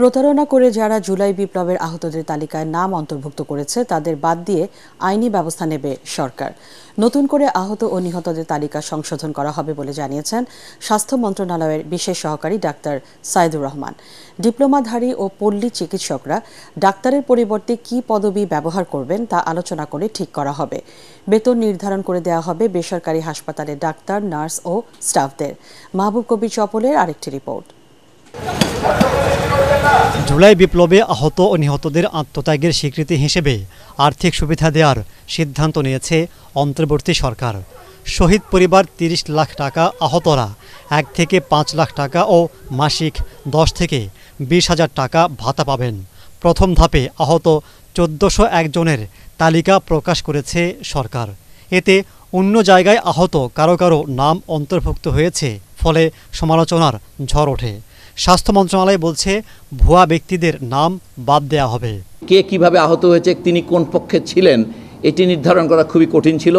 প্রতারণা করে যারা জুলাই বিপ্লবের আহতদের তালিকায় নাম অন্তর্ভুক্ত করেছে তাদের বাদ দিয়ে আইনি ব্যবস্থা নেবে সরকার। নতুন করে আহত ও নিহতদের তালিকা সংশোধন করা হবে বলে জানিয়েছেন স্বাস্থ্য মন্ত্রণালয়ের বিশেষ সহকারী ডাক্তার সাইদুর রহমান। ডিপ্লোমাধারী ও পল্লী চিকিৎসকরা ডাক্তারের পরিবর্তে কী পদবি ব্যবহার করবেন তা আলোচনা করে ঠিক করা হবে। বেতন নির্ধারণ করে দেওয়া হবে বেসরকারি হাসপাতালে ডাক্তার, নার্স ও স্টাফদের। মাহবুব কবির চপলের আরেকটি রিপোর্ট। জুলাই বিপ্লবে আহত ও নিহতদের আত্মত্যাগের স্বীকৃতি হিসেবে আর্থিক সুবিধা দেওয়ার সিদ্ধান্ত নিয়েছে অন্তর্বর্তী সরকার। শহীদ পরিবার ৩০ লাখ টাকা, আহতরা ১ থেকে ৫ লাখ টাকা ও মাসিক ১০ থেকে ২০,০০০ টাকা ভাতা পাবেন। প্রথম ধাপে আহত ১৪০১ জনের তালিকা প্রকাশ করেছে সরকার। এতে অন্য জায়গায় আহত কারো কারো নাম অন্তর্ভুক্ত হয়েছে, ফলে সমালোচনার ঝড় ওঠে। স্বাস্থ্য মন্ত্রণালয় বলছে ভুয়া ব্যক্তিদের নাম বাদ দেওয়া হবে। কে কিভাবে আহত হয়েছে, তিনি কোন পক্ষে ছিলেন, এটি নির্ধারণ করা খুবই কঠিন ছিল।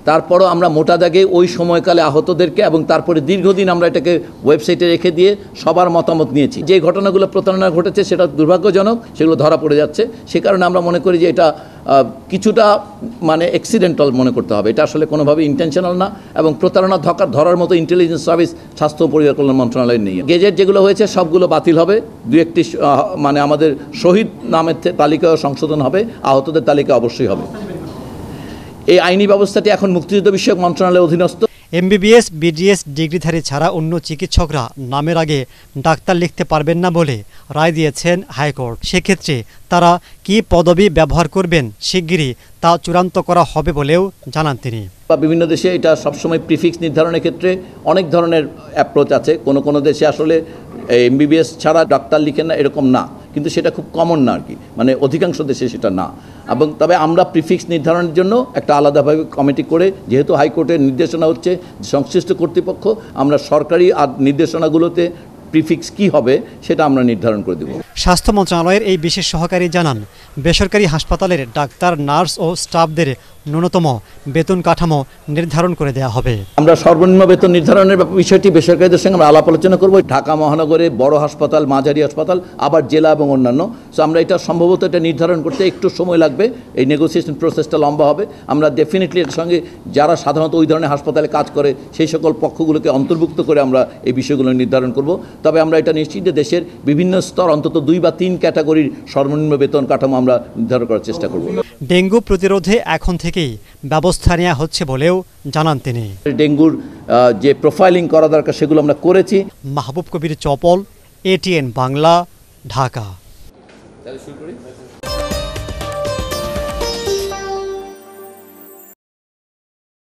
তারপরও আমরা মোটা দাগে ওই সময়কালে আহতদেরকে এবং তারপরে দীর্ঘদিন আমরা এটাকে ওয়েবসাইটে রেখে দিয়ে সবার মতামত নিয়েছি। যে ঘটনাগুলো প্রতারণা ঘটেছে সেটা দুর্ভাগ্যজনক, সেগুলো ধরা পড়ে যাচ্ছে। সে কারণে আমরা মনে করি যে এটা কিছুটা অ্যাক্সিডেন্টাল মনে করতে হবে। এটা আসলে কোনোভাবে ইন্টেনশনাল না এবং প্রতারণা ধরার মতো ইন্টেলিজেন্স সার্ভিস স্বাস্থ্য ও পরিবার কল্যাণ মন্ত্রণালয় নেই। গেজেট যেগুলো হয়েছে সবগুলো বাতিল হবে। দু একটি আমাদের শহীদ নামের তালিকা সংশোধন হবে, আহতদের তালিকা অবশ্যই হবে। এই আইনি ব্যবস্থাটি এখন মুক্তিযুদ্ধ বিষয়ক মন্ত্রণালয়ের অধীনস্থ। এমবিবিএস, বিডিএস ডিগ্রিধারী ছাড়া অন্য চিকিৎসকরা নামের আগে ডাক্তার লিখতে পারবেন না বলে রায় দিয়েছেন হাইকোর্ট। সেক্ষেত্রে তারা কী পদবি ব্যবহার করবেন শিগগিরই তা চূড়ান্ত করা হবে বলেও জানান তিনি। বিভিন্ন দেশে এটা সবসময় প্রিফিক্স নির্ধারণের ক্ষেত্রে অনেক ধরনের অ্যাপ্রোচ আছে। কোনো দেশে আসলে এমবিবিএস ছাড়া ডাক্তার লিখেন না, এরকম না, কিন্তু সেটা খুব কমন না আর কি, অধিকাংশ দেশে সেটা না। এবং তবে আমরা প্রিফিক্স নির্ধারণের জন্য একটা আলাদাভাবে কমিটি করে, যেহেতু হাইকোর্টের নির্দেশনা হচ্ছে সংশ্লিষ্ট কর্তৃপক্ষ, আমরা সরকারি নির্দেশনাগুলোতে প্রিফিক্স কি হবে সেটা আমরা নির্ধারণ করে দেব। স্বাস্থ্য মন্ত্রণালয়ের এই বিশেষ সহকারী জানান, বেসরকারি হাসপাতালের ডাক্তার, নার্স ও স্টাফদের ন্যূনতম বেতন কাঠামো নির্ধারণ করে দেওয়া হবে। আমরা সর্বনিম্ন বেতন নির্ধারণের বিষয়টি বেসরকারিদের সঙ্গে আমরা আলাপ আলোচনা করব। ঢাকা মহানগরে বড় হাসপাতাল, মাঝারি হাসপাতাল, আবার জেলা এবং অন্যান্য। সো আমরা এটা সম্ভবত এটা নির্ধারণ করতে একটু সময় লাগবে, এই নেগোসিয়েশন প্রসেসটা লম্বা হবে। আমরা ডেফিনেটলি এর সঙ্গে যারা সাধারণত ওই ধরনের হাসপাতালে কাজ করে সেই সকল পক্ষগুলোকে অন্তর্ভুক্ত করে আমরা এই বিষয়গুলো নির্ধারণ করব। তবে আমরা এটা নিশ্চিত যে দেশের বিভিন্ন স্তর অন্তত 2 বা 3 ক্যাটাগরির সর্বনিম্ন বেতন কাঠামো আমরা নির্ধারণ করার চেষ্টা করব। ডেঙ্গু প্রতিরোধে এখন থেকেই ব্যবস্থা নেওয়া হচ্ছে বলেও জানান তিনি। ডেঙ্গুর যে প্রোফাইলিং করা দরকার সেগুলো আমরা করেছি। মাহবুব কবির চপল, ATN বাংলা, ঢাকা।